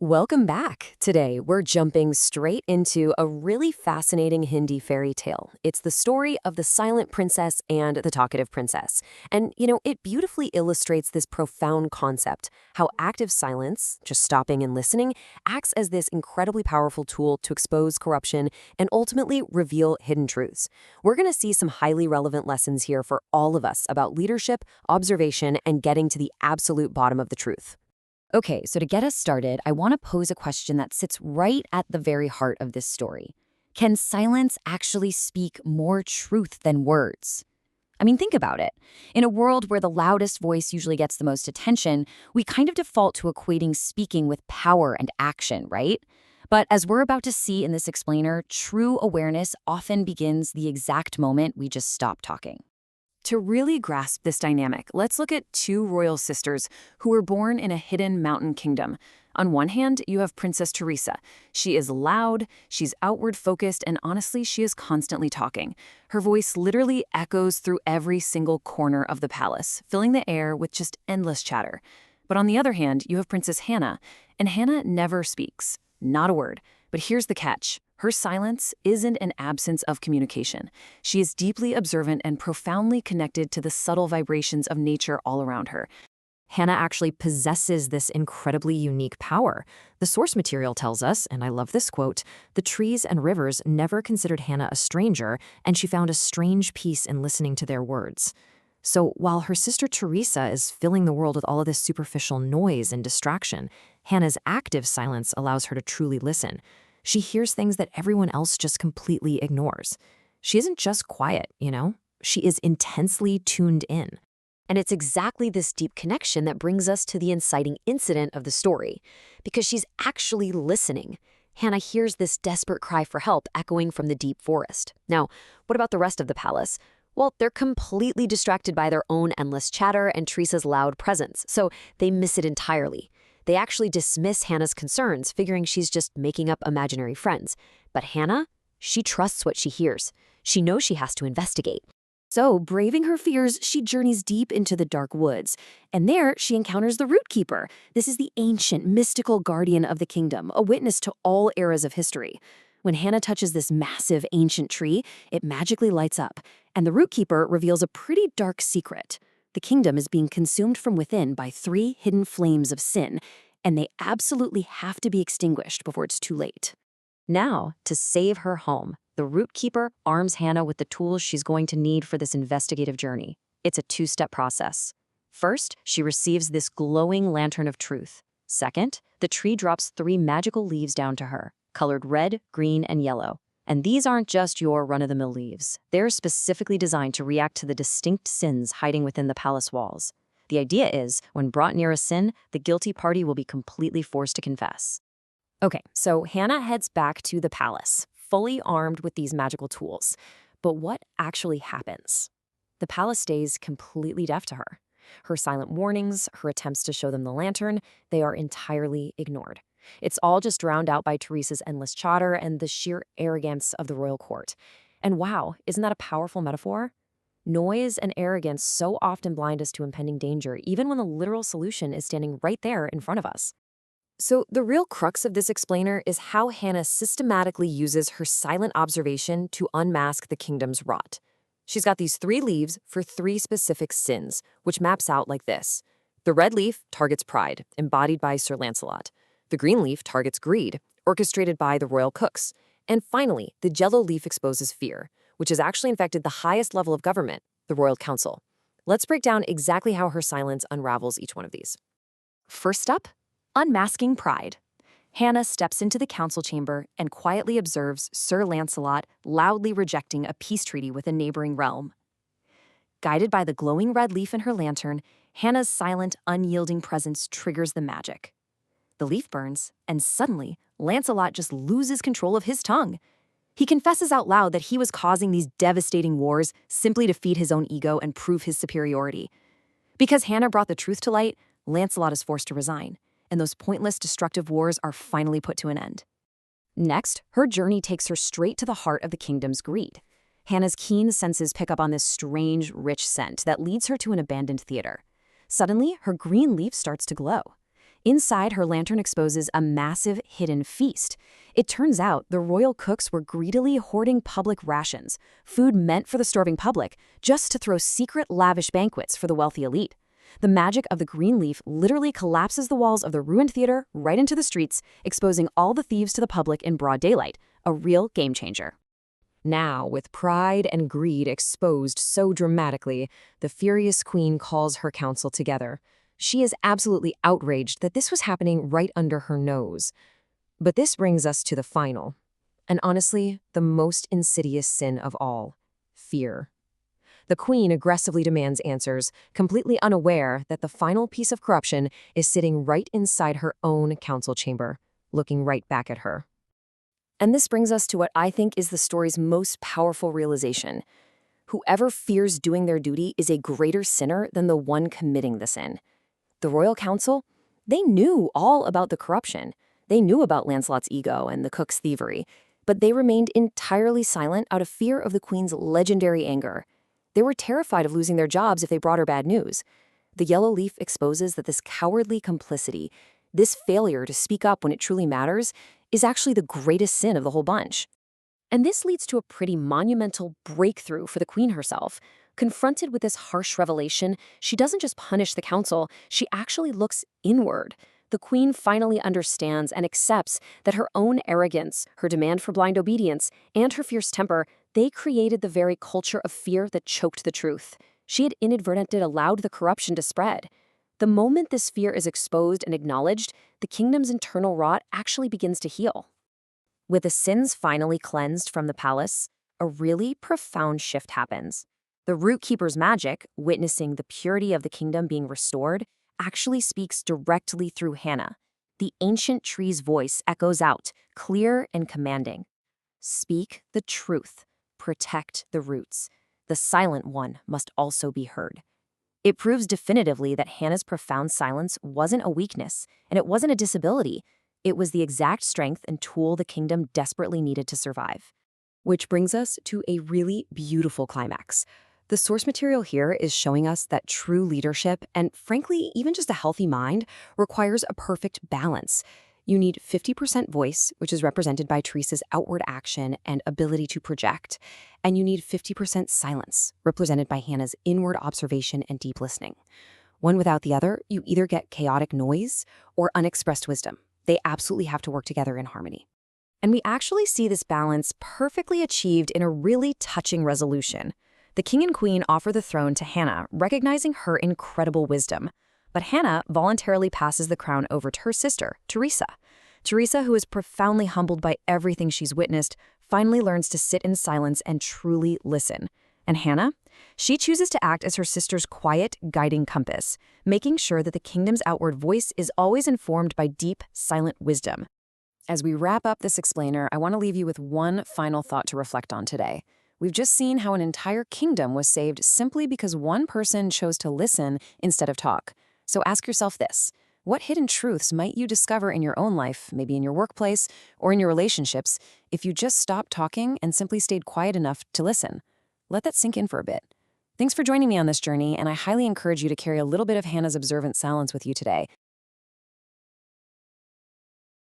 Welcome back. Today, we're jumping straight into a really fascinating Hindi fairy tale. It's the story of the silent princess and the talkative princess. And, it beautifully illustrates this profound concept, how active silence, just stopping and listening, acts as this incredibly powerful tool to expose corruption and ultimately reveal hidden truths. We're going to see some highly relevant lessons here for all of us about leadership, observation, and getting to the absolute bottom of the truth. Okay, so to get us started, I want to pose a question that sits right at the very heart of this story. Can silence actually speak more truth than words? I mean, think about it. In a world where the loudest voice usually gets the most attention, we kind of default to equating speaking with power and action, right? But as we're about to see in this explainer, true awareness often begins the exact moment we just stop talking. To really grasp this dynamic, let's look at two royal sisters who were born in a hidden mountain kingdom. On one hand, you have Princess Teresa. She is loud, she's outward focused, and honestly, she is constantly talking. Her voice literally echoes through every single corner of the palace, filling the air with just endless chatter. But on the other hand, you have Princess Hannah, and Hannah never speaks. Not a word. But here's the catch. Her silence isn't an absence of communication. She is deeply observant and profoundly connected to the subtle vibrations of nature all around her. Hannah actually possesses this incredibly unique power. The source material tells us, and I love this quote, "The trees and rivers never considered Hannah a stranger, and she found a strange peace in listening to their words." So while her sister Teresa is filling the world with all of this superficial noise and distraction, Hannah's active silence allows her to truly listen. She hears things that everyone else just completely ignores. She isn't just quiet, She is intensely tuned in. And it's exactly this deep connection that brings us to the inciting incident of the story, because she's actually listening. Hannah hears this desperate cry for help echoing from the deep forest. Now, what about the rest of the palace? Well, they're completely distracted by their own endless chatter and Teresa's loud presence, so they miss it entirely. They actually dismiss Hannah's concerns, figuring she's just making up imaginary friends. But Hannah, she trusts what she hears. She knows she has to investigate. So, braving her fears, she journeys deep into the dark woods. And there, she encounters the Root Keeper. This is the ancient, mystical guardian of the kingdom, a witness to all eras of history. When Hannah touches this massive, ancient tree, it magically lights up. And the Root Keeper reveals a pretty dark secret. The kingdom is being consumed from within by 3 hidden flames of sin, and they absolutely have to be extinguished before it's too late. Now, to save her home, the Root Keeper arms Hannah with the tools she's going to need for this investigative journey. It's a 2-step process. First, she receives this glowing lantern of truth. Second, the tree drops 3 magical leaves down to her, colored red, green, and yellow. And these aren't just your run-of-the-mill leaves. They're specifically designed to react to the distinct sins hiding within the palace walls. The idea is, when brought near a sin, the guilty party will be completely forced to confess. Okay, so Hannah heads back to the palace, fully armed with these magical tools. But what actually happens? The palace stays completely deaf to her. Her silent warnings, her attempts to show them the lantern, they are entirely ignored. It's all just drowned out by Teresa's endless chatter and the sheer arrogance of the royal court. And wow, isn't that a powerful metaphor? Noise and arrogance so often blind us to impending danger, even when the literal solution is standing right there in front of us. So the real crux of this explainer is how Hannah systematically uses her silent observation to unmask the kingdom's rot. She's got these 3 leaves for 3 specific sins, which maps out like this. The red leaf targets pride, embodied by Sir Lancelot. The green leaf targets greed, orchestrated by the royal cooks. And finally, the yellow leaf exposes fear, which has actually infected the highest level of government, the royal council. Let's break down exactly how her silence unravels each one of these. First up, unmasking pride. Hannah steps into the council chamber and quietly observes Sir Lancelot loudly rejecting a peace treaty with a neighboring realm. Guided by the glowing red leaf in her lantern, Hannah's silent, unyielding presence triggers the magic. The leaf burns, and suddenly, Lancelot just loses control of his tongue. He confesses out loud that he was causing these devastating wars simply to feed his own ego and prove his superiority. Because Hannah brought the truth to light, Lancelot is forced to resign, and those pointless, destructive wars are finally put to an end. Next, her journey takes her straight to the heart of the kingdom's greed. Hannah's keen senses pick up on this strange, rich scent that leads her to an abandoned theater. Suddenly, her green leaf starts to glow. Inside, her lantern exposes a massive hidden feast. It turns out the royal cooks were greedily hoarding public rations, food meant for the starving public, just to throw secret lavish banquets for the wealthy elite. The magic of the green leaf literally collapses the walls of the ruined theater right into the streets, exposing all the thieves to the public in broad daylight. A real game changer. Now, with pride and greed exposed so dramatically, the furious queen calls her council together. She is absolutely outraged that this was happening right under her nose. But this brings us to the final, and honestly, the most insidious sin of all: fear. The queen aggressively demands answers, completely unaware that the final piece of corruption is sitting right inside her own council chamber, looking right back at her. And this brings us to what I think is the story's most powerful realization. Whoever fears doing their duty is a greater sinner than the one committing the sin. The royal council, they knew all about the corruption. They knew about Lancelot's ego and the cook's thievery, but they remained entirely silent out of fear of the queen's legendary anger. They were terrified of losing their jobs if they brought her bad news. The yellow leaf exposes that this cowardly complicity, this failure to speak up when it truly matters, is actually the greatest sin of the whole bunch. And this leads to a pretty monumental breakthrough for the queen herself. Confronted with this harsh revelation, she doesn't just punish the council, she actually looks inward. The queen finally understands and accepts that her own arrogance, her demand for blind obedience, and her fierce temper, they created the very culture of fear that choked the truth. She had inadvertently allowed the corruption to spread. The moment this fear is exposed and acknowledged, the kingdom's internal rot actually begins to heal. With the sins finally cleansed from the palace, a really profound shift happens. The root keeper's magic, witnessing the purity of the kingdom being restored, actually speaks directly through Hannah. The ancient tree's voice echoes out, clear and commanding. Speak the truth. Protect the roots. The silent one must also be heard. It proves definitively that Hannah's profound silence wasn't a weakness, and it wasn't a disability. It was the exact strength and tool the kingdom desperately needed to survive. Which brings us to a really beautiful climax. The source material here is showing us that true leadership, and frankly, even just a healthy mind, requires a perfect balance. You need 50% voice, which is represented by Teresa's outward action and ability to project, and you need 50% silence, represented by Hannah's inward observation and deep listening. One without the other, you either get chaotic noise or unexpressed wisdom. They absolutely have to work together in harmony. And we actually see this balance perfectly achieved in a really touching resolution. The king and queen offer the throne to Hannah, recognizing her incredible wisdom. But Hannah voluntarily passes the crown over to her sister, Teresa. Teresa, who is profoundly humbled by everything she's witnessed, finally learns to sit in silence and truly listen. And Hannah? She chooses to act as her sister's quiet, guiding compass, making sure that the kingdom's outward voice is always informed by deep, silent wisdom. As we wrap up this explainer, I want to leave you with one final thought to reflect on today. We've just seen how an entire kingdom was saved simply because one person chose to listen instead of talk. So ask yourself this: what hidden truths might you discover in your own life, maybe in your workplace or in your relationships, if you just stopped talking and simply stayed quiet enough to listen? Let that sink in for a bit. Thanks for joining me on this journey, and I highly encourage you to carry a little bit of Hannah's observant silence with you today.